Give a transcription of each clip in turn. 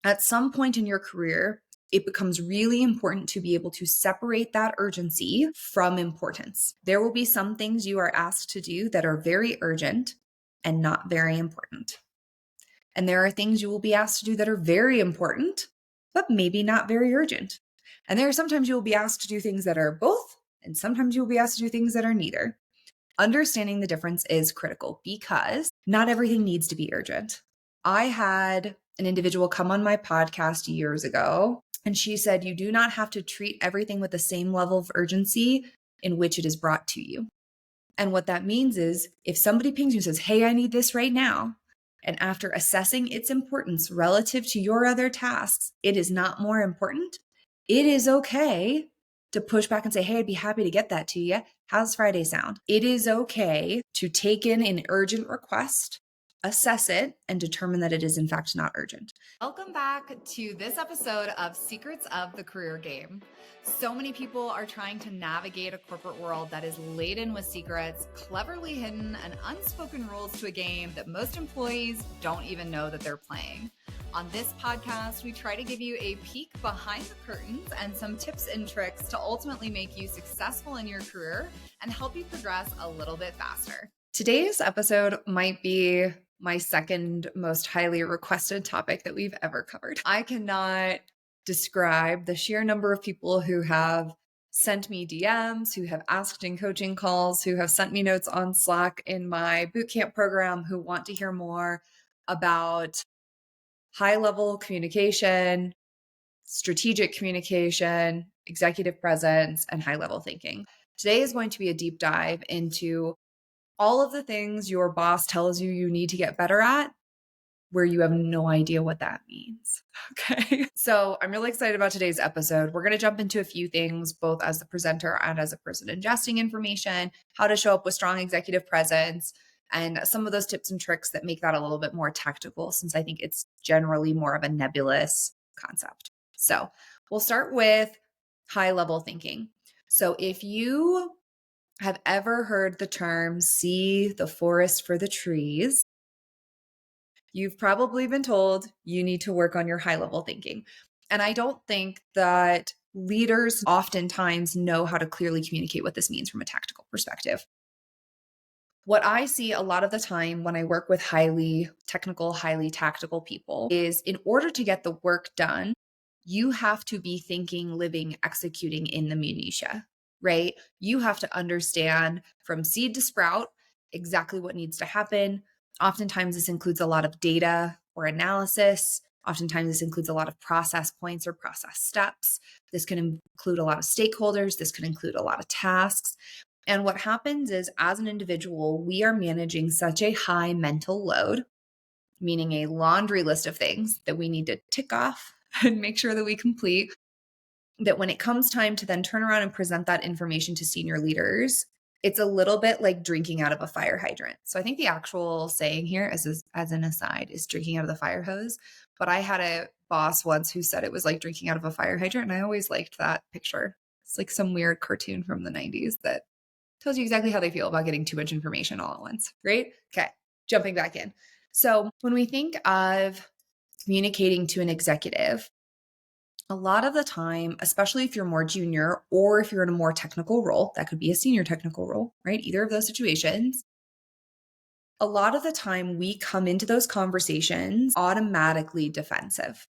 At some point in your career, it becomes really important to be able to separate that urgency from importance. There will be some things you are asked to do that are very urgent and not very important. And there are things you will be asked to do that are very important, but maybe not very urgent. And there are sometimes you will be asked to do things that are both, and sometimes you will be asked to do things that are neither. Understanding the difference is critical because not everything needs to be urgent. I had an individual come on my podcast years ago, and she said, you do not have to treat everything with the same level of urgency in which it is brought to you. And what that means is if somebody pings you and says, hey, I need this right now, and after assessing its importance relative to your other tasks, it is not more important, it is okay to push back and say, hey, I'd be happy to get that to you. How's Friday sound? It is okay to take in an urgent request, assess it, and determine that it is in fact not urgent. Welcome back to this episode of Secrets of the Career Game. So many people are trying to navigate a corporate world that is laden with secrets, cleverly hidden, and unspoken rules to a game that most employees don't even know that they're playing. On this podcast, we try to give you a peek behind the curtains and some tips and tricks to ultimately make you successful in your career and help you progress a little bit faster. Today's episode might be my second most highly requested topic that we've ever covered. I cannot describe the sheer number of people who have sent me DMs, who have asked in coaching calls, who have sent me notes on Slack in my bootcamp program, who want to hear more about high-level communication, strategic communication, executive presence, and high-level thinking. Today is going to be a deep dive into all of the things your boss tells you you need to get better at, where you have no idea what that means. Okay. So I'm really excited about today's episode. We're going to jump into a few things, both as the presenter and as a person ingesting information, how to show up with strong executive presence, and some of those tips and tricks that make that a little bit more tactical, since I think it's generally more of a nebulous concept. So we'll start with high level thinking. So if you have ever heard the term see the forest for the trees, you've probably been told you need to work on your high level thinking. And I don't think that leaders oftentimes know how to clearly communicate what this means from a tactical perspective. What I see a lot of the time when I work with highly technical, highly tactical people is in order to get the work done, you have to be thinking, living, executing in the minutia, right? You have to understand from seed to sprout exactly what needs to happen. Oftentimes, this includes a lot of data or analysis. Oftentimes, this includes a lot of process points or process steps. This can include a lot of stakeholders. This can include a lot of tasks. And what happens is, as an individual, we are managing such a high mental load, meaning a laundry list of things that we need to tick off and make sure that we complete, that when it comes time to then turn around and present that information to senior leaders, it's a little bit like drinking out of a fire hydrant. So I think the actual saying here, as an aside, is drinking out of the fire hose. But I had a boss once who said it was like drinking out of a fire hydrant. And I always liked that picture. It's like some weird cartoon from the 90s that tells you exactly how they feel about getting too much information all at once, right? Okay, jumping back in. So when we think of communicating to an executive, a lot of the time, especially if you're more junior or if you're in a more technical role, that could be a senior technical role, right? Either of those situations. A lot of the time we come into those conversations automatically defensive.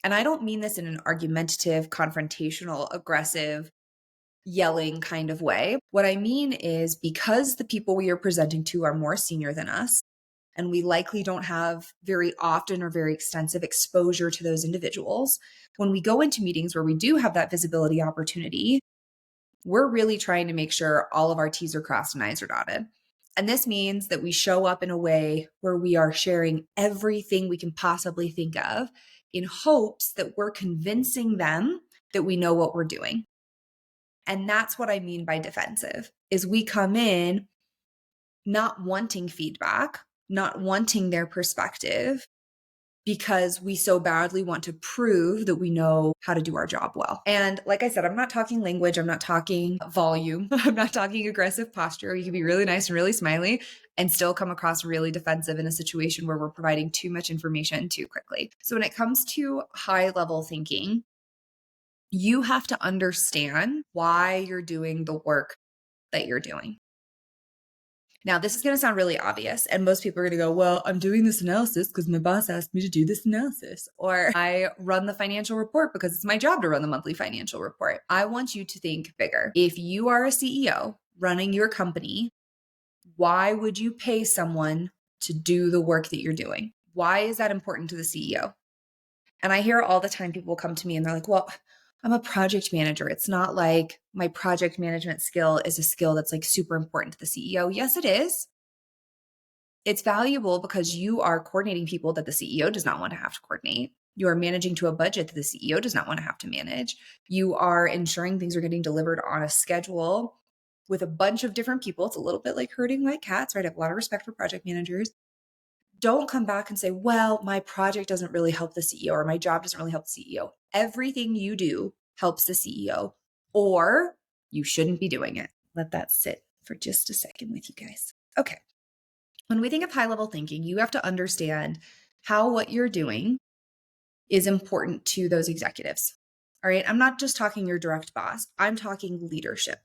And I don't mean this in an argumentative, confrontational, aggressive, yelling kind of way. What I mean is because the people we are presenting to are more senior than us, and we likely don't have very often or very extensive exposure to those individuals, when we go into meetings where we do have that visibility opportunity, we're really trying to make sure all of our T's are crossed and I's are dotted. And this means that we show up in a way where we are sharing everything we can possibly think of in hopes that we're convincing them that we know what we're doing. And that's what I mean by defensive, is we come in not wanting feedback, not wanting their perspective, because we so badly want to prove that we know how to do our job well. And like I said, I'm not talking language, I'm not talking volume, I'm not talking aggressive posture. You can be really nice and really smiley and still come across really defensive in a situation where we're providing too much information too quickly. So when it comes to high level thinking, you have to understand why you're doing the work that you're doing. Now, this is going to sound really obvious, and most people are going to go, well, I'm doing this analysis because my boss asked me to do this analysis, or I run the financial report because it's my job to run the monthly financial report. I want you to think bigger. If you are a CEO running your company, why would you pay someone to do the work that you're doing? Why is that important to the CEO? And I hear all the time people come to me and they're like, well, I'm a project manager. It's not like my project management skill is a skill that's like super important to the CEO. Yes, it is. It's valuable because you are coordinating people that the CEO does not want to have to coordinate. You are managing to a budget that the CEO does not want to have to manage. You are ensuring things are getting delivered on a schedule with a bunch of different people. It's a little bit like herding white cats, right? I have a lot of respect for project managers. Don't come back and say, well, my project doesn't really help the CEO or my job doesn't really help the CEO. Everything you do helps the CEO, or you shouldn't be doing it. Let that sit for just a second with you guys. Okay. When we think of high level thinking, you have to understand how what you're doing is important to those executives. All right. I'm not just talking your direct boss, I'm talking leadership,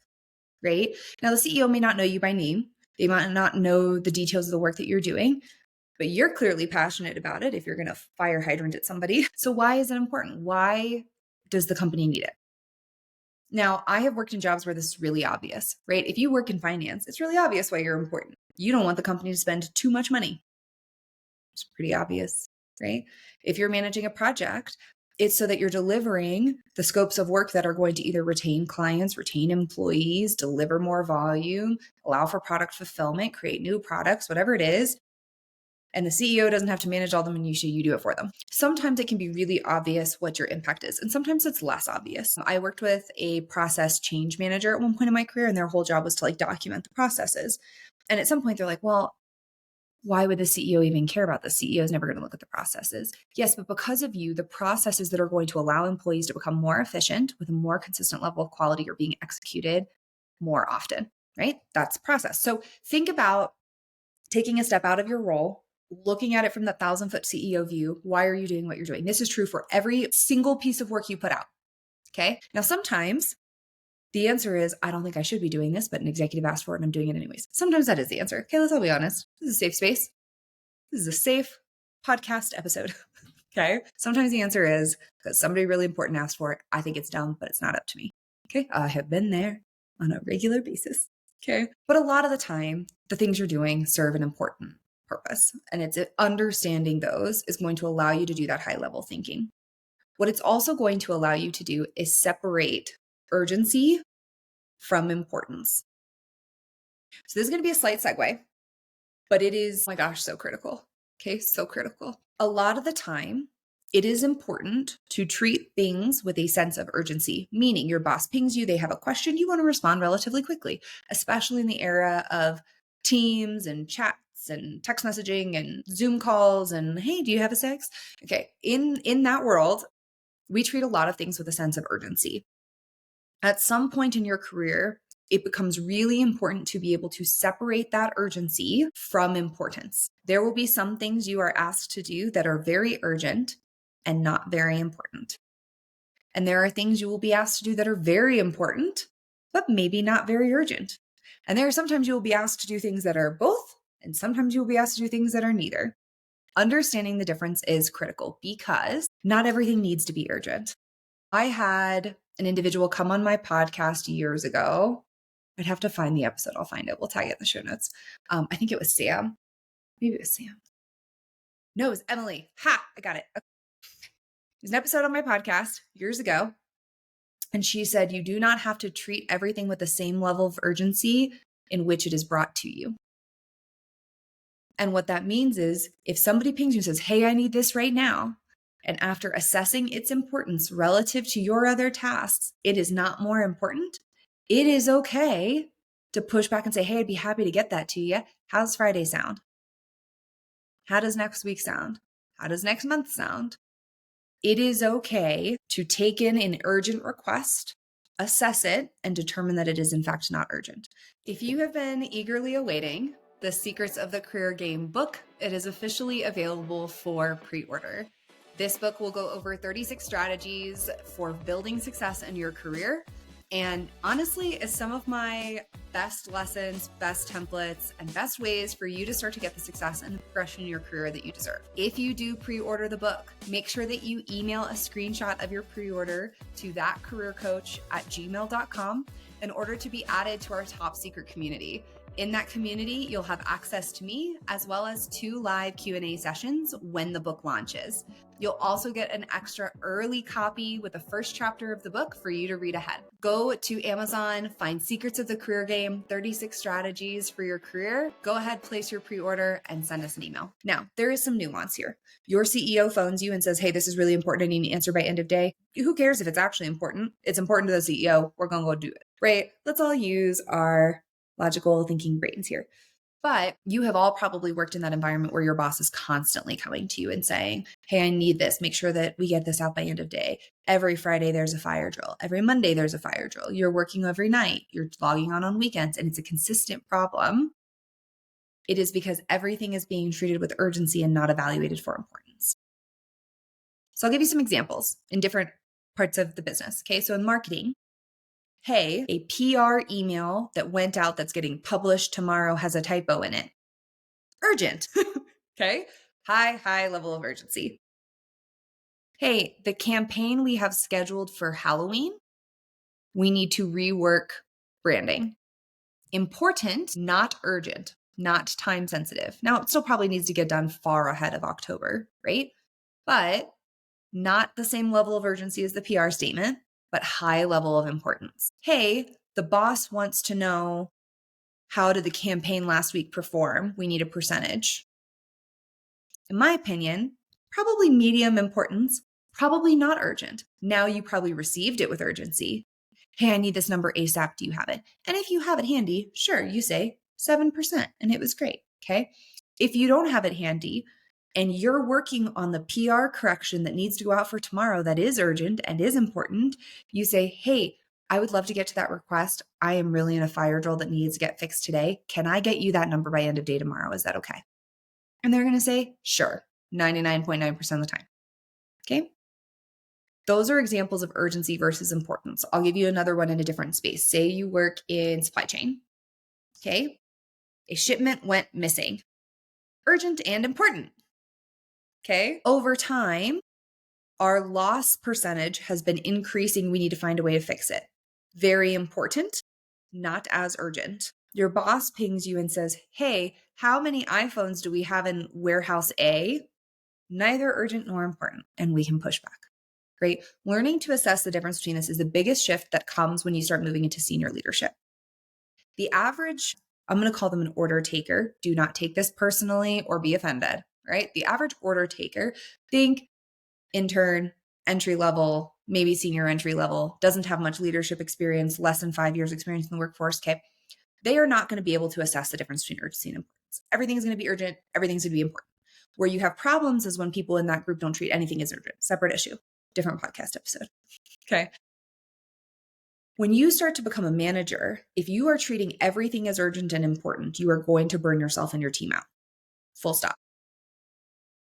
right? Now, the CEO may not know you by name, they might not know the details of the work that you're doing, but you're clearly passionate about it if you're going to fire hydrant at somebody. So why is it important? Why does the company need it? Now, I have worked in jobs where this is really obvious, right? If you work in finance, it's really obvious why you're important. You don't want the company to spend too much money. It's pretty obvious, right? If you're managing a project, it's so that you're delivering the scopes of work that are going to either retain clients, retain employees, deliver more volume, allow for product fulfillment, create new products, whatever it is. And the CEO doesn't have to manage all the minutiae, you do it for them. Sometimes it can be really obvious what your impact is, and sometimes it's less obvious. I worked with a process change manager at one point in my career, and their whole job was to like document the processes. And at some point they're like, well, why would the CEO even care about this? CEO is never going to look at the processes. Yes, but because of you, the processes that are going to allow employees to become more efficient with a more consistent level of quality are being executed more often, right? That's process. So think about taking a step out of your role, looking at it from the 1,000-foot CEO view. Why are you doing what you're doing? This is true for every single piece of work you put out. Okay. Now, sometimes the answer is, I don't think I should be doing this, but an executive asked for it and I'm doing it anyways. Sometimes that is the answer. Okay. Let's all be honest. This is a safe space. This is a safe podcast episode. Okay. Sometimes the answer is because somebody really important asked for it. I think it's dumb, but it's not up to me. Okay. I have been there on a regular basis. Okay. But a lot of the time, the things you're doing serve an important purpose. And it's understanding those is going to allow you to do that high level thinking. What it's also going to allow you to do is separate urgency from importance. So this is going to be a slight segue, but it is, oh my gosh, so critical. Okay. So critical. A lot of the time, it is important to treat things with a sense of urgency, meaning your boss pings you, they have a question, you want to respond relatively quickly, especially in the era of Teams and chats and text messaging and Zoom calls and, hey, do you have a sec? Okay. In that world, we treat a lot of things with a sense of urgency. At some point in your career, it becomes really important to be able to separate that urgency from importance. There will be some things you are asked to do that are very urgent and not very important. And there are things you will be asked to do that are very important, but maybe not very urgent. And there are sometimes you will be asked to do things that are both, and sometimes you will be asked to do things that are neither. Understanding the difference is critical because not everything needs to be urgent. I had an individual come on my podcast years ago. I'd have to find the episode. I'll find it. We'll tag it in the show notes. I think it was Sam. Maybe it was Sam. No, it was Emily. Ha! I got it. Okay. There's an episode on my podcast years ago. And she said, you do not have to treat everything with the same level of urgency in which it is brought to you. And what that means is if somebody pings you and says, hey, I need this right now, and after assessing its importance relative to your other tasks, it is not more important, it is okay to push back and say, hey, I'd be happy to get that to you. How's Friday sound? How does next week sound? How does next month sound? It is okay to take in an urgent request, assess it, and determine that it is in fact not urgent. If you have been eagerly awaiting the Secrets of the Career Game book, it is officially available for pre-order. This book will go over 36 strategies for building success in your career. And honestly, is some of my best lessons, best templates, and best ways for you to start to get the success and the progression in your career that you deserve. If you do pre-order the book, make sure that you email a screenshot of your pre-order to thatcareercoach@gmail.com in order to be added to our top secret community. In that community, you'll have access to me as well as 2 live Q&A sessions when the book launches. You'll also get an extra early copy with the first chapter of the book for you to read ahead. Go to Amazon, find Secrets of the Career Game, 36 strategies for your career. Go ahead, place your pre-order, and send us an email. Now, there is some nuance here. Your CEO phones you and says, hey, this is really important. I need an answer by end of day. Who cares if it's actually important? It's important to the CEO. We're going to go do it, right? Let's all use our logical thinking brains here. But you have all probably worked in that environment where your boss is constantly coming to you and saying, hey, I need this. Make sure that we get this out by end of day. Every Friday, there's a fire drill. Every Monday, there's a fire drill. You're working every night. You're logging on weekends, and it's a consistent problem. It is because everything is being treated with urgency and not evaluated for importance. So I'll give you some examples in different parts of the business. Okay, so in marketing, hey, a PR email that went out that's getting published tomorrow has a typo in it. Urgent. Okay. High level of urgency. Hey, the campaign we have scheduled for Halloween, we need to rework branding. Important, not urgent, not time sensitive. Now, it still probably needs to get done far ahead of October, right? But not the same level of urgency as the PR statement, but high level of importance. Hey, the boss wants to know, how did the campaign last week perform? We need a percentage. In my opinion, probably medium importance, probably not urgent. Now you probably received it with urgency. Hey, I need this number ASAP. Do you have it? And if you have it handy, sure, you say 7%, and it was great. Okay. If you don't have it handy and you're working on the PR correction that needs to go out for tomorrow that is urgent and is important, you say, hey, I would love to get to that request. I am really in a fire drill that needs to get fixed today. Can I get you that number by end of day tomorrow? Is that okay? And they're going to say, sure, 99.9% of the time. Okay. Those are examples of urgency versus importance. I'll give you another one in a different space. Say you work in supply chain. Okay. A shipment went missing. Urgent and important. Okay. Over time, our loss percentage has been increasing. We need to find a way to fix it. Very important, not as urgent. Your boss pings you and says, hey, how many iPhones do we have in warehouse A? Neither urgent nor important, and we can push back. Great. Learning to assess the difference between this is the biggest shift that comes when you start moving into senior leadership. The average, I'm going to call them an order taker. Do not take this personally or be offended, right? The average order taker, think intern, entry level, maybe senior entry level, doesn't have much leadership experience, less than 5 years experience in the workforce. Okay. They are not going to be able to assess the difference between urgency and importance. Everything's going to be urgent. Everything's going to be important. Where you have problems is when people in that group don't treat anything as urgent. Separate issue, different podcast episode. Okay. When you start to become a manager, if you are treating everything as urgent and important, you are going to burn yourself and your team out. Full stop.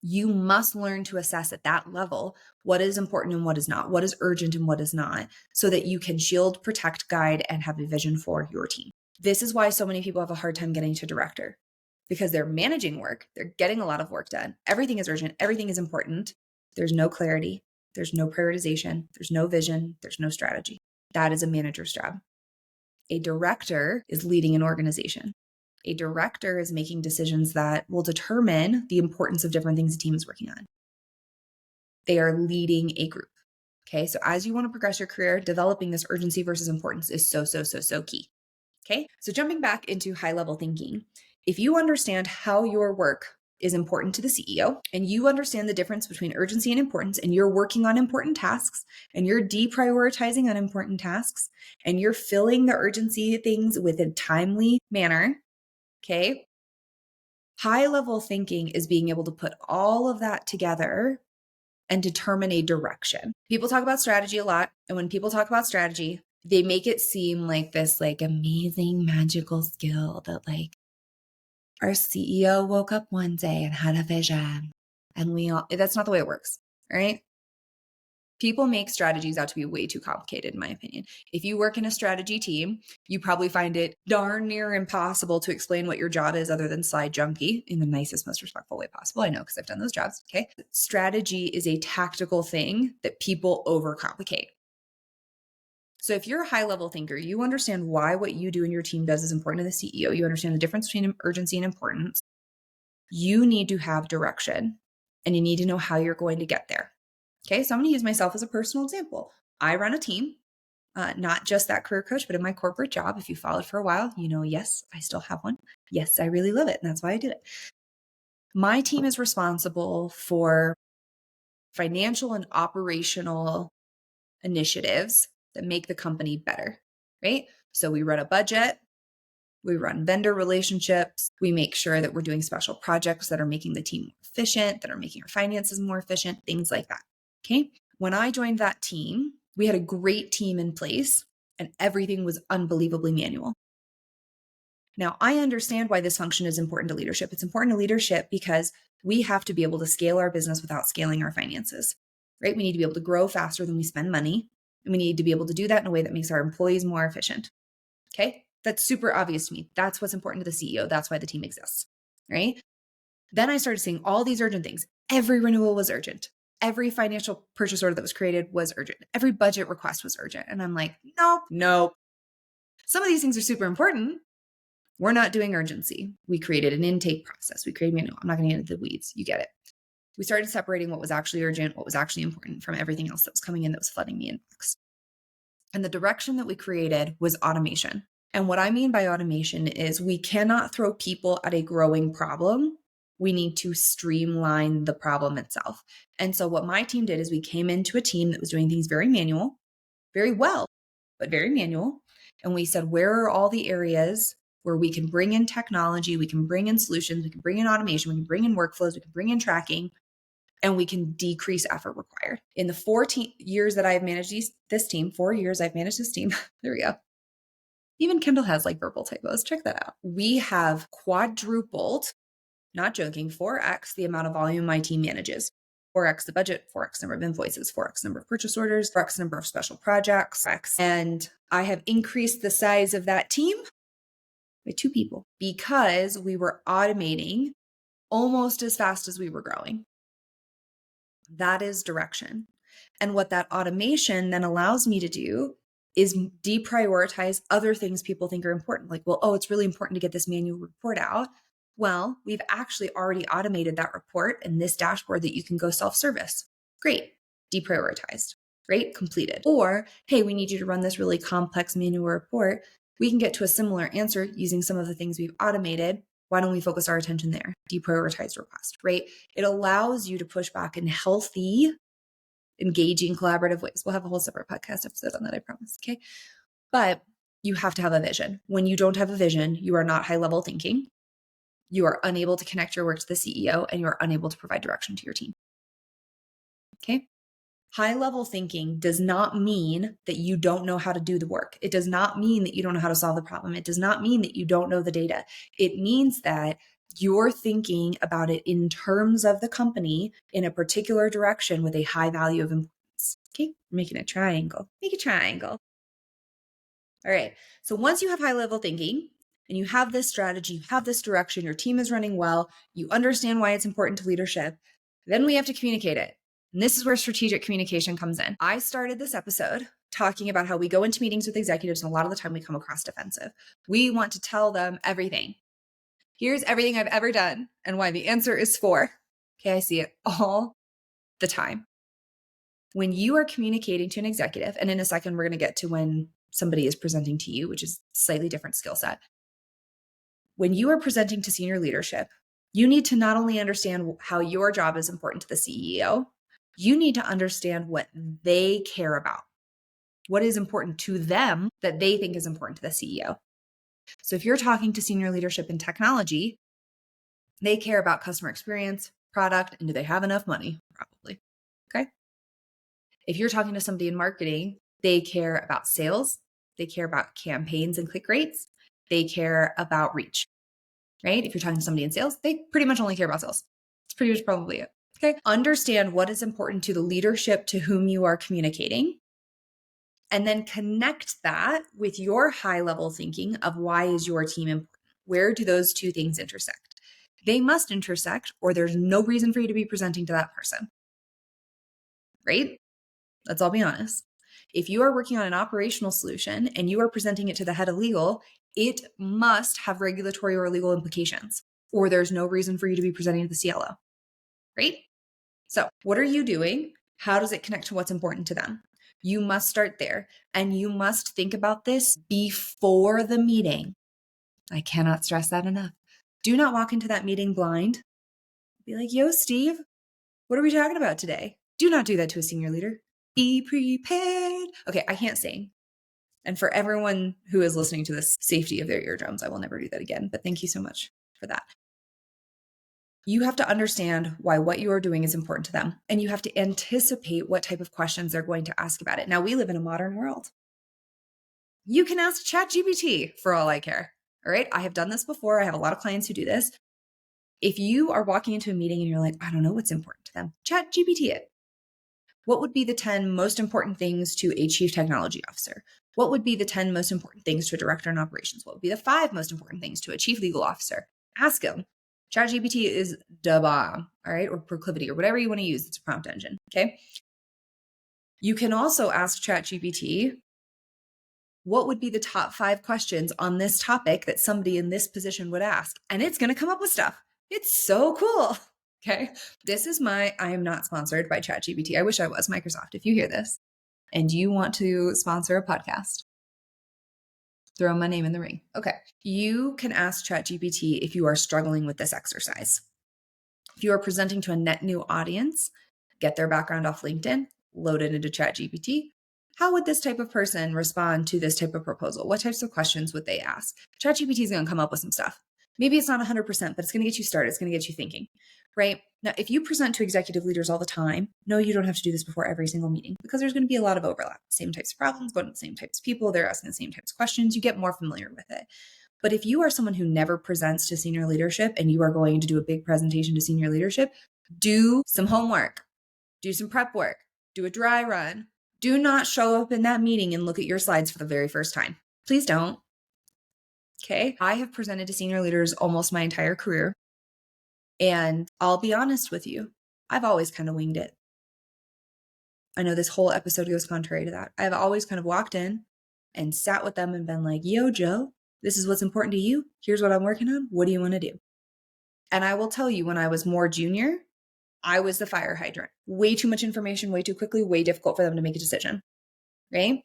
You must learn to assess at that level what is important and what is not, what is urgent and what is not, so that you can shield, protect, guide, and have a vision for your team. This is why so many people have a hard time getting to director, because they're managing work. They're getting a lot of work done. Everything is urgent. Everything is important. There's no clarity. There's no prioritization. There's no vision. There's no strategy. That is a manager's job. A director is leading an organization. A director is making decisions that will determine the importance of different things the team is working on. They are leading a group. Okay. So as you want to progress your career, developing this urgency versus importance is so key. Okay. So jumping back into high level thinking, if you understand how your work is important to the CEO and you understand the difference between urgency and importance, and you're working on important tasks and you're deprioritizing unimportant tasks and you're filling the urgency things with a timely manner, okay, High level thinking is being able to put all of that together and determine a direction. People talk about strategy a lot. And when people talk about strategy, they make it seem like this amazing magical skill that our CEO woke up one day and had a vision. And that's not the way it works, right? People make strategies out to be way too complicated, in my opinion. If you work in a strategy team, you probably find it darn near impossible to explain what your job is other than slide junkie in the nicest, most respectful way possible. I know because I've done those jobs. Okay. Strategy is a tactical thing that people overcomplicate. So if you're a high level thinker, you understand why what you do in your team does is important to the CEO. You understand the difference between urgency and importance. You need to have direction and you need to know how you're going to get there. Okay, so I'm going to use myself as a personal example. I run a team, not just that career coach, but in my corporate job. If you followed for a while, yes, I still have one. Yes, I really love it. And that's why I did it. My team is responsible for financial and operational initiatives that make the company better, right? So we run a budget. We run vendor relationships. We make sure that we're doing special projects that are making the team more efficient, that are making our finances more efficient, things like that. Okay. When I joined that team, we had a great team in place and everything was unbelievably manual. Now, I understand why this function is important to leadership. It's important to leadership because we have to be able to scale our business without scaling our finances, right? We need to be able to grow faster than we spend money. And we need to be able to do that in a way that makes our employees more efficient. Okay. That's super obvious to me. That's what's important to the CEO. That's why the team exists, right? Then I started seeing all these urgent things. Every renewal was urgent. Every financial purchase order that was created was urgent. Every budget request was urgent. And I'm like, nope. Some of these things are super important. We're not doing urgency. We created an intake process. We created manual. I'm not going to get into the weeds. You get it. We started separating what was actually urgent, what was actually important from everything else that was coming in that was flooding the inbox. And the direction that we created was automation. And what I mean by automation is we cannot throw people at a growing problem. We need to streamline the problem itself. And so what my team did is we came into a team that was doing things very manual, very well, but very manual. And we said, where are all the areas where we can bring in technology, we can bring in solutions, we can bring in automation, we can bring in workflows, we can bring in tracking, and we can decrease effort required. In the 14 years that I've managed this team, 4 years I've managed this team, there we go. Even Kendall has verbal typos. Check that out. We have quadrupled, not joking, 4x the amount of volume my team manages. 4x the budget, 4x number of invoices, 4x number of purchase orders, 4x number of special projects. And I have increased the size of that team by 2 people because we were automating almost as fast as we were growing. That is direction. And what that automation then allows me to do is deprioritize other things people think are important. It's really important to get this manual report out. Well, we've actually already automated that report in this dashboard that you can go self-service. Great. Deprioritized. Great. Completed. Or, hey, we need you to run this really complex manual report. We can get to a similar answer using some of the things we've automated. Why don't we focus our attention there? Deprioritized request, right? It allows you to push back in healthy, engaging, collaborative ways. We'll have a whole separate podcast episode on that, I promise. Okay. But you have to have a vision. When you don't have a vision, you are not high level thinking. You are unable to connect your work to the CEO and you are unable to provide direction to your team. Okay. High level thinking does not mean that you don't know how to do the work. It does not mean that you don't know how to solve the problem. It does not mean that you don't know the data. It means that you're thinking about it in terms of the company in a particular direction with a high value of importance. Okay, making a triangle. Make a triangle. All right. So once you have high level thinking and you have this strategy, you have this direction, your team is running well, you understand why it's important to leadership, then we have to communicate it. And this is where strategic communication comes in. I started this episode talking about how we go into meetings with executives and a lot of the time we come across defensive. We want to tell them everything. Here's everything I've ever done and why the answer is 4. Okay, I see it all the time. When you are communicating to an executive, and in a second, we're going to get to when somebody is presenting to you, which is a slightly different skill set. When you are presenting to senior leadership, you need to not only understand how your job is important to the CEO, you need to understand what they care about, what is important to them that they think is important to the CEO. So if you're talking to senior leadership in technology, They care about customer experience, product, and do they have enough money? Probably. Okay. If you're talking to somebody in marketing, they care about sales. They care about campaigns and click rates. They care about reach, right? If you're talking to somebody in sales, they pretty much only care about sales. It's pretty much probably it. Okay. Understand what is important to the leadership to whom you are communicating, and then connect that with your high level thinking of why is your team important? Where do those two things intersect? They must intersect, or there's no reason for you to be presenting to that person, right? Let's all be honest. If you are working on an operational solution and you are presenting it to the head of legal, it must have regulatory or legal implications, or there's no reason for you to be presenting to the CLO, right? So, what are you doing? How does it connect to what's important to them? You must start there, and you must think about this before the meeting. I cannot stress that enough. Do not walk into that meeting blind. Be like, yo, Steve, what are we talking about today? Do not do that to a senior leader. Be prepared. Okay, I can't sing. And for everyone who is listening to this, safety of their eardrums, I will never do that again. But thank you so much for that. You have to understand why what you are doing is important to them. And you have to anticipate what type of questions they're going to ask about it. Now, we live in a modern world. You can ask ChatGPT for all I care. All right. I have done this before. I have a lot of clients who do this. If you are walking into a meeting and you're like, I don't know what's important to them, ChatGPT it. What would be the 10 most important things to a chief technology officer? What would be the 10 most important things to a director in operations? What would be the 5 most important things to a chief legal officer? Ask him. ChatGPT is da bomb, all right, or Proclivity, or whatever you want to use. It's a prompt engine, okay? You can also ask ChatGPT, what would be the top 5 questions on this topic that somebody in this position would ask? And it's going to come up with stuff. It's so cool. Okay. I am not sponsored by ChatGPT. I wish I was. Microsoft, if you hear this and you want to sponsor a podcast, throw my name in the ring. Okay. You can ask ChatGPT if you are struggling with this exercise. If you are presenting to a net new audience, get their background off LinkedIn, load it into ChatGPT. How would this type of person respond to this type of proposal? What types of questions would they ask? ChatGPT is going to come up with some stuff. Maybe it's not 100%, but it's going to get you started. It's going to get you thinking, right? Now, if you present to executive leaders all the time, no, you don't have to do this before every single meeting because there's going to be a lot of overlap. Same types of problems, going to the same types of people. They're asking the same types of questions. You get more familiar with it. But if you are someone who never presents to senior leadership and you are going to do a big presentation to senior leadership, do some homework, do some prep work, do a dry run. Do not show up in that meeting and look at your slides for the very first time. Please don't. Okay. I have presented to senior leaders almost my entire career. And I'll be honest with you, I've always kind of winged it. I know this whole episode goes contrary to that. I've always kind of walked in and sat with them and been like, yo, Joe, this is what's important to you. Here's what I'm working on. What do you want to do? And I will tell you, when I was more junior, I was the fire hydrant. Way too much information, way too quickly, way difficult for them to make a decision, right?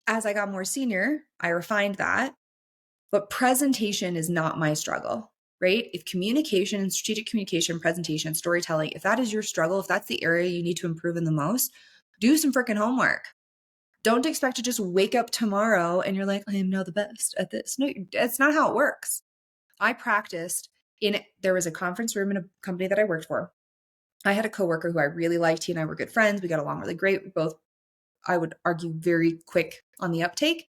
As I got more senior, I refined that. But presentation is not my struggle, right? If communication and strategic communication, presentation, storytelling, if that is your struggle, if that's the area you need to improve in the most, do some freaking homework. Don't expect to just wake up tomorrow and you're like, I am now the best at this. No, that's not how it works. I practiced there was a conference room in a company that I worked for. I had a coworker who I really liked. He and I were good friends. We got along really great. We both, I would argue, very quick on the uptake.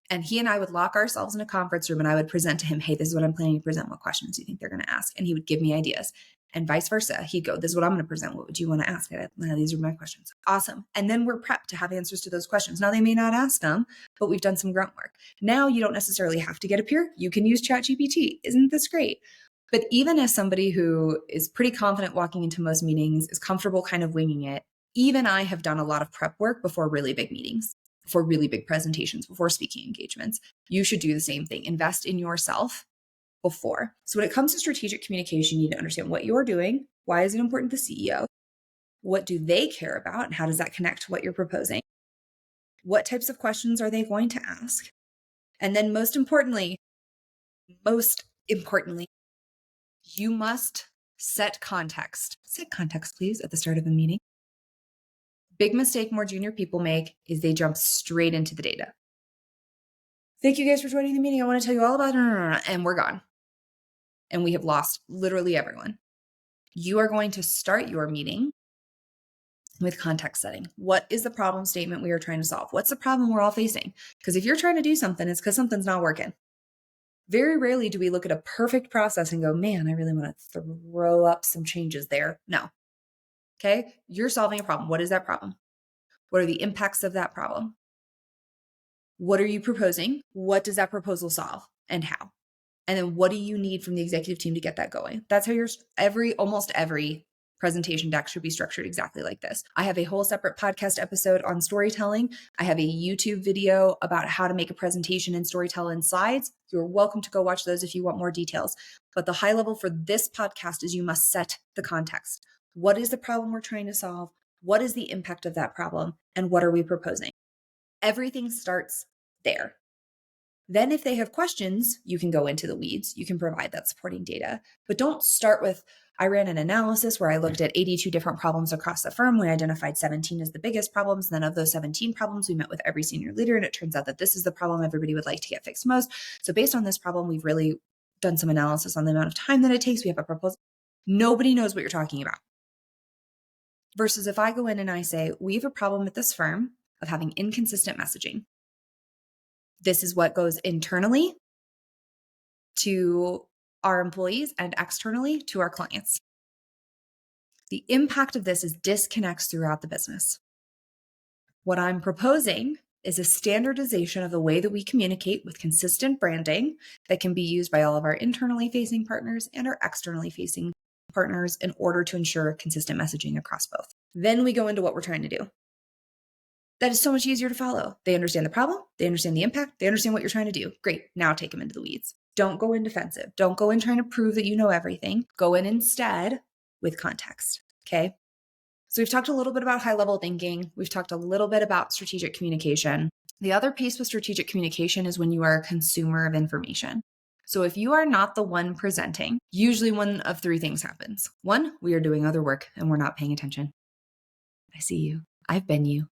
And he and I would lock ourselves in a conference room and I would present to him, hey, this is what I'm planning to present. What questions do you think they're going to ask? And he would give me ideas, and vice versa. He'd go, this is what I'm going to present. What would you want to ask? These are my questions. Awesome. And then we're prepped to have answers to those questions. Now they may not ask them, but we've done some grunt work. Now you don't necessarily have to get a peer. You can use ChatGPT. Isn't this great? But even as somebody who is pretty confident walking into most meetings, is comfortable kind of winging it, even I have done a lot of prep work before really big meetings, for really big presentations, before speaking engagements. You should do the same thing. Invest in yourself before. So when it comes to strategic communication, you need to understand what you're doing. Why is it important to the CEO? What do they care about? And how does that connect to what you're proposing? What types of questions are they going to ask? And then most importantly, you must set context. Set context, please, at the start of a meeting. Big mistake more junior people make is they jump straight into the data. Thank you guys for joining the meeting. I want to tell you all about it, and we're gone. and we have lost literally everyone. You are going to start your meeting with context setting. What is the problem statement we are trying to solve? What's the problem we're all facing? Because if you're trying to do something, it's because something's not working. Very rarely do we look at a perfect process and go, man, I really want to throw up some changes there. No. Okay. You're solving a problem. What is that problem? What are the impacts of that problem? What are you proposing? What does that proposal solve and how? And then what do you need from the executive team to get that going? That's how almost every presentation deck should be structured exactly like this. I have a whole separate podcast episode on storytelling. I have a YouTube video about how to make a presentation and storytell in slides. You're welcome to go watch those if you want more details. But the high level for this podcast is you must set the context. What is the problem we're trying to solve? What is the impact of that problem? And what are we proposing? Everything starts there. Then if they have questions, you can go into the weeds. You can provide that supporting data, but don't start with, I ran an analysis where I looked at 82 different problems across the firm. We identified 17 as the biggest problems. And then of those 17 problems, we met with every senior leader. And it turns out that this is the problem everybody would like to get fixed most. So based on this problem, we've really done some analysis on the amount of time that it takes. We have a proposal. Nobody knows what you're talking about. Versus if I go in and I say, we have a problem at this firm of having inconsistent messaging. This is what goes internally to our employees and externally to our clients. The impact of this is disconnects throughout the business. What I'm proposing is a standardization of the way that we communicate with consistent branding that can be used by all of our internally facing partners and our externally facing partners in order to ensure consistent messaging across both. Then we go into what we're trying to do. That is so much easier to follow. They understand the problem. They understand the impact. They understand what you're trying to do. Great. Now take them into the weeds. Don't go in defensive. Don't go in trying to prove that you know everything. Go in instead with context. Okay. So we've talked a little bit about high level thinking. We've talked a little bit about strategic communication. The other piece with strategic communication is when you are a consumer of information. So if you are not the one presenting, usually one of three things happens. One, we are doing other work and we're not paying attention. I see you. I've been you.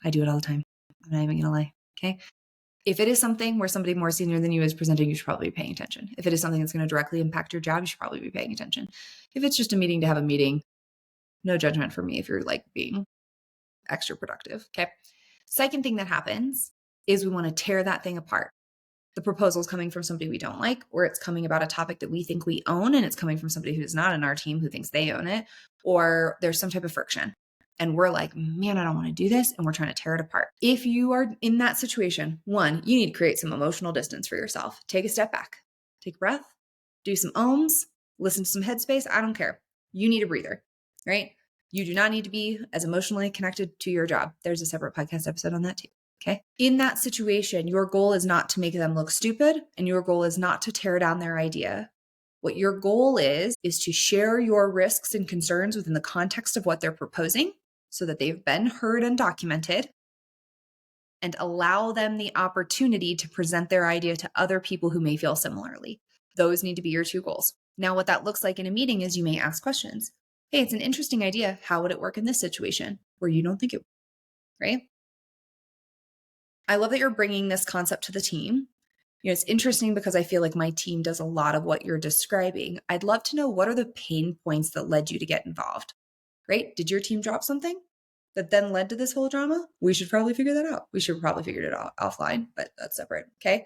I do it all the time. I'm not even going to lie. Okay. If it is something where somebody more senior than you is presenting, you should probably be paying attention. If it is something that's going to directly impact your job, you should probably be paying attention. If it's just a meeting to have a meeting, no judgment for me if you're like being extra productive. Okay. Second thing that happens is we want to tear that thing apart. The proposal is coming from somebody we don't like, or it's coming about a topic that we think we own, and it's coming from somebody who's not in our team who thinks they own it, or there's some type of friction. And we're like, man, I don't want to do this. And we're trying to tear it apart. If you are in that situation, one, you need to create some emotional distance for yourself. Take a step back, take a breath, do some ohms, listen to some headspace. I don't care. You need a breather, right? You do not need to be as emotionally connected to your job. There's a separate podcast episode on that too. Okay. In that situation, your goal is not to make them look stupid, and your goal is not to tear down their idea. What your goal is to share your risks and concerns within the context of what they're proposing so that they've been heard and documented, and allow them the opportunity to present their idea to other people who may feel similarly. Those need to be your two goals. Now, what that looks like in a meeting is you may ask questions. Hey, it's an interesting idea. How would it work in this situation where you don't think it would, right? I love that you're bringing this concept to the team. It's interesting because I feel like my team does a lot of what you're describing. I'd love to know, what are the pain points that led you to get involved, right? Did your team drop something that then led to this whole drama? We should probably figure that out. We should probably figure it out offline, but that's separate. Okay.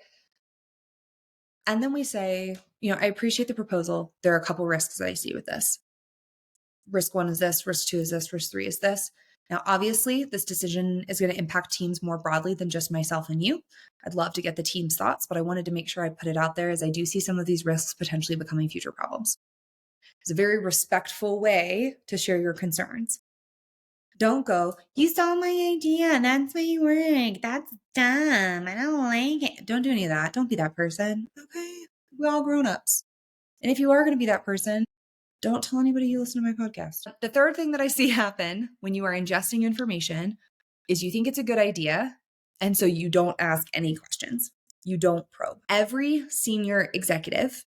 And then we say, I appreciate the proposal. There are a couple risks that I see with this. Risk one is this, risk two is this, risk three is this. Now, obviously, this decision is going to impact teams more broadly than just myself and you. I'd love to get the team's thoughts, but I wanted to make sure I put it out there, as I do see some of these risks potentially becoming future problems. It's a very respectful way to share your concerns. Don't go, you stole my idea. That's my work. That's dumb. I don't like it. Don't do any of that. Don't be that person. Okay. We're all grown-ups. And if you are going to be that person, don't tell anybody you listen to my podcast. The third thing that I see happen when you are ingesting information is you think it's a good idea, and so you don't ask any questions. You don't probe. Every senior executive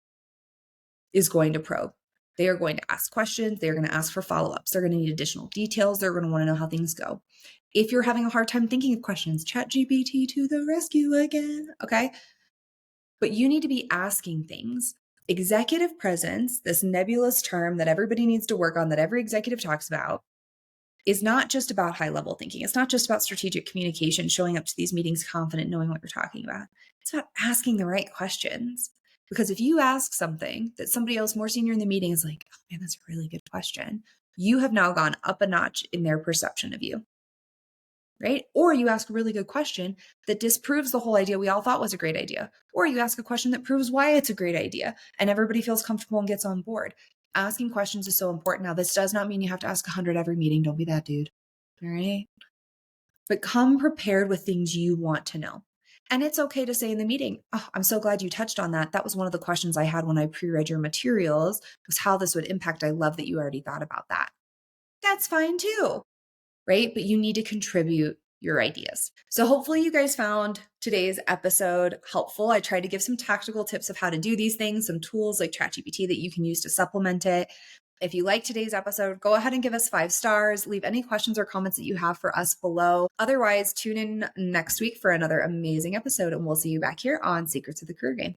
is going to probe. They are going to ask questions. They're going to ask for follow-ups. They're going to need additional details. They're going to want to know how things go. If you're having a hard time thinking of questions, ChatGPT to the rescue again, okay? But you need to be asking things. Executive presence, this nebulous term that everybody needs to work on, that every executive talks about, is not just about high level thinking. It's not just about strategic communication, showing up to these meetings confident, knowing what you're talking about. It's about asking the right questions. Because if you ask something that somebody else more senior in the meeting is like, oh man, that's a really good question, you have now gone up a notch in their perception of you, right? Or you ask a really good question that disproves the whole idea we all thought was a great idea. Or you ask a question that proves why it's a great idea and everybody feels comfortable and gets on board. Asking questions is so important. Now, this does not mean you have to ask 100 every meeting. Don't be that dude. All right. But come prepared with things you want to know. And it's okay to say in the meeting, oh, I'm so glad you touched on that. That was one of the questions I had when I pre-read your materials, was how this would impact. I love that you already thought about that. That's fine too, right? But you need to contribute your ideas. So hopefully you guys found today's episode helpful. I tried to give some tactical tips of how to do these things, some tools like ChatGPT that you can use to supplement it. If you like today's episode, go ahead and give us 5 stars. Leave any questions or comments that you have for us below. Otherwise, tune in next week for another amazing episode, and we'll see you back here on Secrets of the Career Game.